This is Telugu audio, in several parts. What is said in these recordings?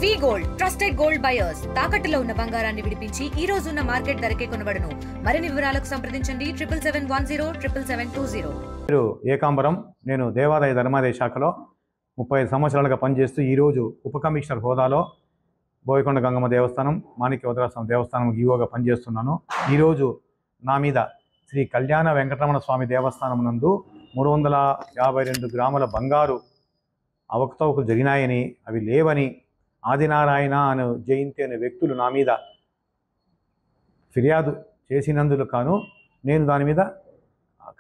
వి గోల్డ్ ట్రస్టెడ్ గోల్డ్ బయర్స్ తాకట్టులో ఉన్న బంగారాన్ని విడిపించి ఈ రోజు ఉన్న మార్కెట్ ధరకే కొనబడును. మరిన్ని వివరాలకు సంప్రదించండి 7710772020. పేరు ఏకాంబరం. నేను దేవాదాయ ధర్మాదాయ శాఖలో 35 సంవత్సరాలుగా పనిచేస్తూ ఈరోజు ఉప కమిషనర్ హోదాలో బోయకొండ గంగమ్మ దేవస్థానం, మాణిక్య వదరాస్వామి దేవస్థానం ఈవోగా పనిచేస్తున్నాను. ఈరోజు నా మీద శ్రీ కళ్యాణ వెంకటరమణ స్వామి దేవస్థానం నందు 352 గ్రాముల బంగారు అవకతవకలు జరిగినాయని, అవి లేవని ఆదినారాయణ అనే జయంతి అనే వ్యక్తులు నా మీద ఫిర్యాదు చేసినందుకు కాను నేను దాని మీద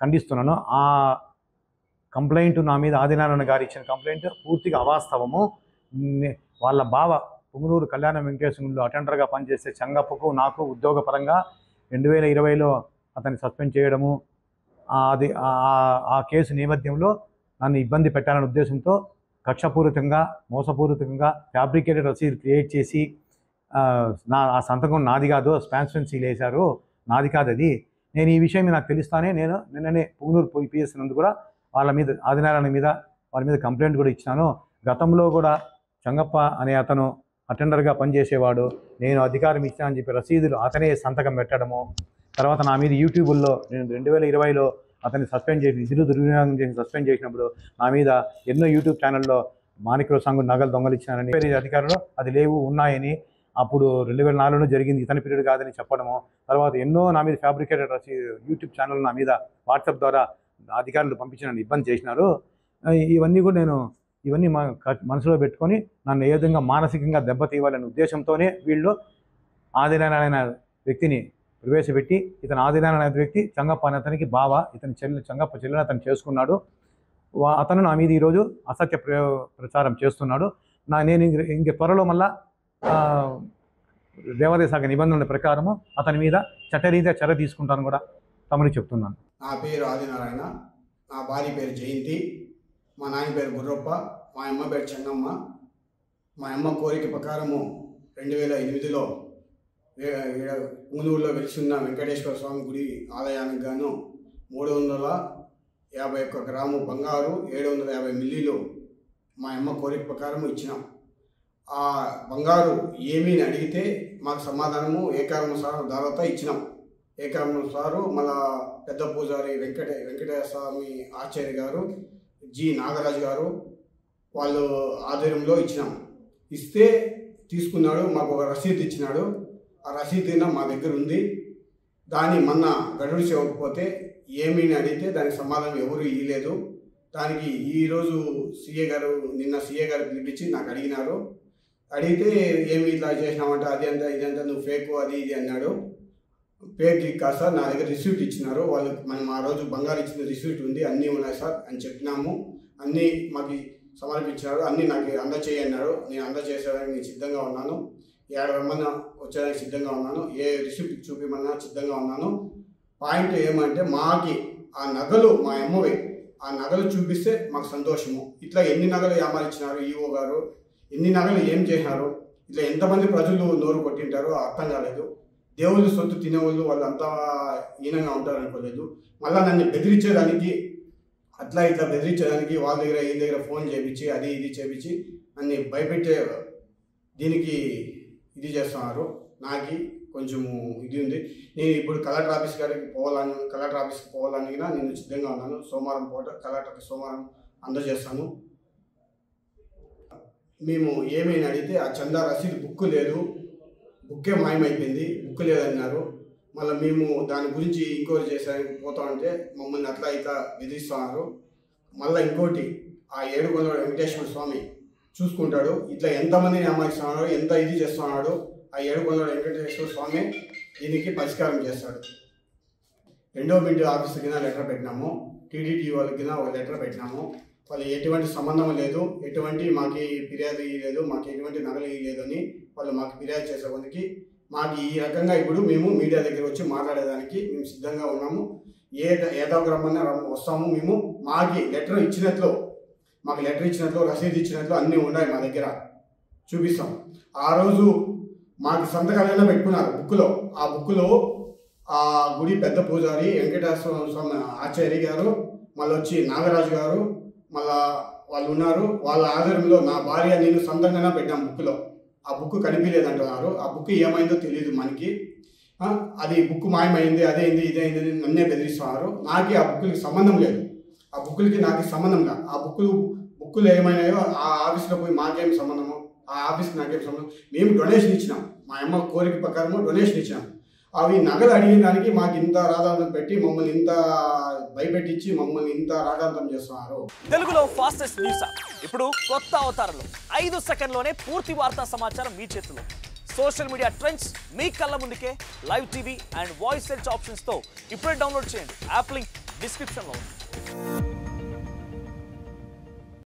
ఖండిస్తున్నాను. ఆ కంప్లైంట్ నా మీద ఆదినారాయణ గారు ఇచ్చిన కంప్లైంట్ పూర్తిగా అవాస్తవము. వాళ్ళ బావ పుంగనూరు కళ్యాణ వెంకటేశ్వరంలో అటెండర్గా పనిచేసే చంగప్పకు నాకు ఉద్యోగపరంగా 2020లో అతన్ని సస్పెండ్ చేయడము, అది ఆ కేసు నేపథ్యంలో నన్ను ఇబ్బంది పెట్టాలనే ఉద్దేశంతో కక్షపూరితంగా మోసపూరితంగా ఫ్యాబ్రికేటెడ్ రసీదు క్రియేట్ చేసి ఆ సంతకం నాది కాదు, స్పాన్సర్ సీల్ వేశారు, నాది కాదు అది. నేను ఈ విషయం నాకు తెలుస్తానే నేను నిన్ననే పుంగనూరు పిఎస్ నందు కూడా వాళ్ళ మీద ఆదినారాయణ మీద వాళ్ళ మీద కంప్లైంట్ కూడా ఇచ్చినాను. గతంలో కూడా చంగప్ప అనే అతను అటెండర్గా పనిచేసేవాడు, నేను అధికారం ఇచ్చానని అని చెప్పి రసీదులు అతనే సంతకం పెట్టడము. తర్వాత నా మీద యూట్యూబ్లో నేను 2020లో అతన్ని సస్పెండ్ చేసి విధులు దుర్వినియోగం చేసి సస్పెండ్ చేసినప్పుడు నా మీద ఎన్నో యూట్యూబ్ ఛానల్లో మాణిక్య సంఘం నగలు దొంగలిచ్చానని అధికారులు అది లేవు ఉన్నాయని, అప్పుడు 2004లో జరిగింది, ఇతని పీరియడ్ కాదని చెప్పడము. తర్వాత ఎన్నో నా మీద ఫ్యాబ్రికేటెడ్ యూట్యూబ్ ఛానల్ నా మీద వాట్సాప్ ద్వారా అధికారులు పంపించి నన్ను ఇబ్బంది చేసినారు. ఇవన్నీ కూడా నేను మనసులో పెట్టుకొని నన్ను ఏ విధంగా మానసికంగా దెబ్బతీయాలనే ఉద్దేశంతోనే వీళ్ళు ఆదినారాయణ వ్యక్తిని ప్రవేశపెట్టి, ఇతను ఆదినారాయణ వ్యక్తి చంగప్ప అనే అతనికి బావ, ఇతని చంగప్ప చెల్లెని అతను చేసుకున్నాడు. అతను నా మీద ఈరోజు అసత్య ప్రచారం చేస్తున్నాడు. నేను ఇంక త్వరలో మళ్ళా దేవాదాయ శాఖ నిబంధనల ప్రకారము అతని మీద చట్టరీత్యా చర్య తీసుకుంటాను కూడా తమని చెప్తున్నాను. నా పేరు ఆదినారాయణ, నా భార్య పేరు జయంతి, మా నాయన పేరు గుర్రప్ప, మా అమ్మ పేరు చెన్నమ్మ. మా అమ్మ కోరిక ప్రకారము 2008లో పుంగనూరులో వెలిసిన వెంకటేశ్వర స్వామి గుడి ఆలయానికి గాను 351 గ్రాము బంగారు 750 మిల్లీలు మా అమ్మ కోరిక ప్రకారం ఇచ్చినాం. ఆ బంగారు ఏమీ అడిగితే మాకు సమాధానము ఏకాత్మసారం ద్వారా ఇచ్చినాం. ఏకాత్మసారు మళ్ళా పెద్ద పూజారి వెంకటేశ్వర స్వామి ఆచార్య గారు, జి నాగరాజు గారు వాళ్ళు ఆధ్వర్యంలో ఇచ్చినాం. ఇస్తే తీసుకున్నాడు, మాకు ఒక రసీదు ఇచ్చినాడు. ఆ రసీదు మా దగ్గర ఉంది. దాన్ని మొన్న గడువు చేయకపోతే ఏమీ అడిగితే దానికి సమాధానం ఎవరు ఇవ్వలేదు. దానికి ఈరోజు నిన్న సీఏ గారు పిలిపించి నాకు అడిగినారు. అడిగితే ఏమి ఇట్లా చేసినామంటే అది అంతా ఇదంతా నువ్వు ఫేక్ అది ఇది అన్నాడు. ఫేక్ కాదు సార్, నా దగ్గర రిసీప్ట్ ఇచ్చినారు వాళ్ళు, మనం ఆ రోజు బంగారు ఇచ్చిన రిసీప్ట్ ఉంది, అన్నీ ఉన్నాయి సార్ అని చెప్పినాము. అన్నీ మాకు సమర్పించినారు, అన్నీ నాకు అందచేయన్నాడు. నేను అందచేసేదానికి నేను సిద్ధంగా ఉన్నాను. 50 మంది వచ్చేదానికి సిద్ధంగా ఉన్నాను. ఏ రిసిప్ట్ చూపించమన్నా సిద్ధంగా ఉన్నాను. పాయింట్ ఏమంటే మాకి ఆ నగలు మా అమ్మవి, ఆ నగలు చూపిస్తే మాకు సంతోషము. ఇట్లా ఎన్ని నగలు ఏమారిచ్చినారు ఈవో గారు, ఎన్ని నగలు ఏం చేసినారు, ఇట్లా ఎంతమంది ప్రజలు నోరు కొట్టింటారో అర్థం కాలేదు. దేవుళ్ళు సొత్తు తినేవాళ్ళు వాళ్ళంతా హీనంగా ఉంటారు అనుకోలేదు. మళ్ళీ నన్ను బెదిరించేదానికి అట్లా ఇట్లా బెదిరించేదానికి వాళ్ళ దగ్గర ఈ దగ్గర ఫోన్ చేయించి అది ఇది చేయించి నన్ను భయపెట్టే దీనికి ఇది చేస్తున్నారు. నాకు కొంచెము ఇది ఉంది. నేను ఇప్పుడు కలెక్టర్ ఆఫీస్కి పోవాలని నేను సిద్ధంగా ఉన్నాను. సోమవారం పూట కలెక్టర్కి సోమవారం అందజేస్తాను. మేము ఏమైనా అడిగితే ఆ చందా రసీదు బుక్ లేదు, బుక్కే మాయమైపోయింది, బుక్ లేదన్నారు. మళ్ళీ మేము దాని గురించి ఎంక్వైరీ చేసానికి పోతామంటే మమ్మల్ని అట్లా ఇట్లా బెదిరిస్తున్నారు. మళ్ళీ ఇంకోటి ఆ 700 వెంకటేశ్వర స్వామి చూసుకుంటాడు. ఇట్లా ఎంతమందిని అమ్మాయిస్తున్నాడో ఎంత ఇది చేస్తున్నాడో ఆ 700 వెంకటేశ్వర స్వామి దీనికి పరిష్కారం చేస్తాడు. 2వ బిల్డ్ ఆఫీస్కి లెటర్ పెట్టినాము, టీడీటీ వాళ్ళకి ఒక లెటర్ పెట్టినాము. వాళ్ళు ఎటువంటి సంబంధం లేదు, ఎటువంటి మాకు ఫిర్యాదు ఇవ్వలేదు, మాకు ఎటువంటి నగలు ఇవ్వలేదు అని వాళ్ళు మాకు ఫిర్యాదు చేసేవానికి మాకు ఈ రకంగా ఇప్పుడు మేము మీడియా దగ్గర వచ్చి మాట్లాడేదానికి మేము సిద్ధంగా ఉన్నాము. ఏదో రమ్మన్నా వస్తాము. మేము మాకు లెటర్ ఇచ్చినట్లు రసీదు ఇచ్చినట్లు అన్నీ ఉన్నాయి మా దగ్గర, చూపిస్తాం. ఆ రోజు మాకు సంతకాలైనా పెట్టుకున్నారు బుక్లో. ఆ బుక్లో ఆ గుడి పెద్ద పూజారి వెంకటేశ్వర స్వామి ఆచార్య గారు, మళ్ళీ వచ్చి నాగరాజు గారు, మళ్ళా వాళ్ళు ఉన్నారు. వాళ్ళ ఆధారంలో నా భార్య నేను సొంతంగానే పెట్టాం బుక్లో. ఆ బుక్ కనిపించలేదంటున్నారు. ఆ బుక్ ఏమైందో తెలియదు మనకి. అది బుక్ మాయమైంది, అదేంది ఇదేంది అని నన్నే బెదిరిస్తున్నారు. నాకు ఆ బుక్లకి సంబంధం లేదు. ఆ బుక్లకి నాకు సంబంధం లేదు. ఆ బుక్కులు ఏమైనాయో ఆ ఆఫీస్లో పోయి మాకేం సంబంధము, ఆ ఆఫీస్కి నాకేం సంబంధం. మేము డొనేషన్ ఇచ్చినాం, మా అమ్మ కోరిక ప్రకారము డొనేషన్ ఇచ్చినాం. అవి నగలు అడిగిన దానికి మాకు ఇంత రాధాంతం పెట్టి మమ్మల్ని ఇంత భయపెట్టించి మమ్మల్ని ఇంత రాధాంతం చేస్తున్నారు. తెలుగులో ఫాస్టెస్ట్ న్యూస్ ఇప్పుడు కొత్త అవతారంలో 5 సెకండ్లోనే పూర్తి వార్తా సమాచారం మీ చేతిలో. సోషల్ మీడియా ట్రెండ్స్ మీ కళ్ళ ముందుకే live TV and voice search ఆప్షన్స్తో ఇప్పుడే డౌన్లోడ్ చేయండి. యాప్ లింక్ డిస్క్రిప్షన్లో ఉంది.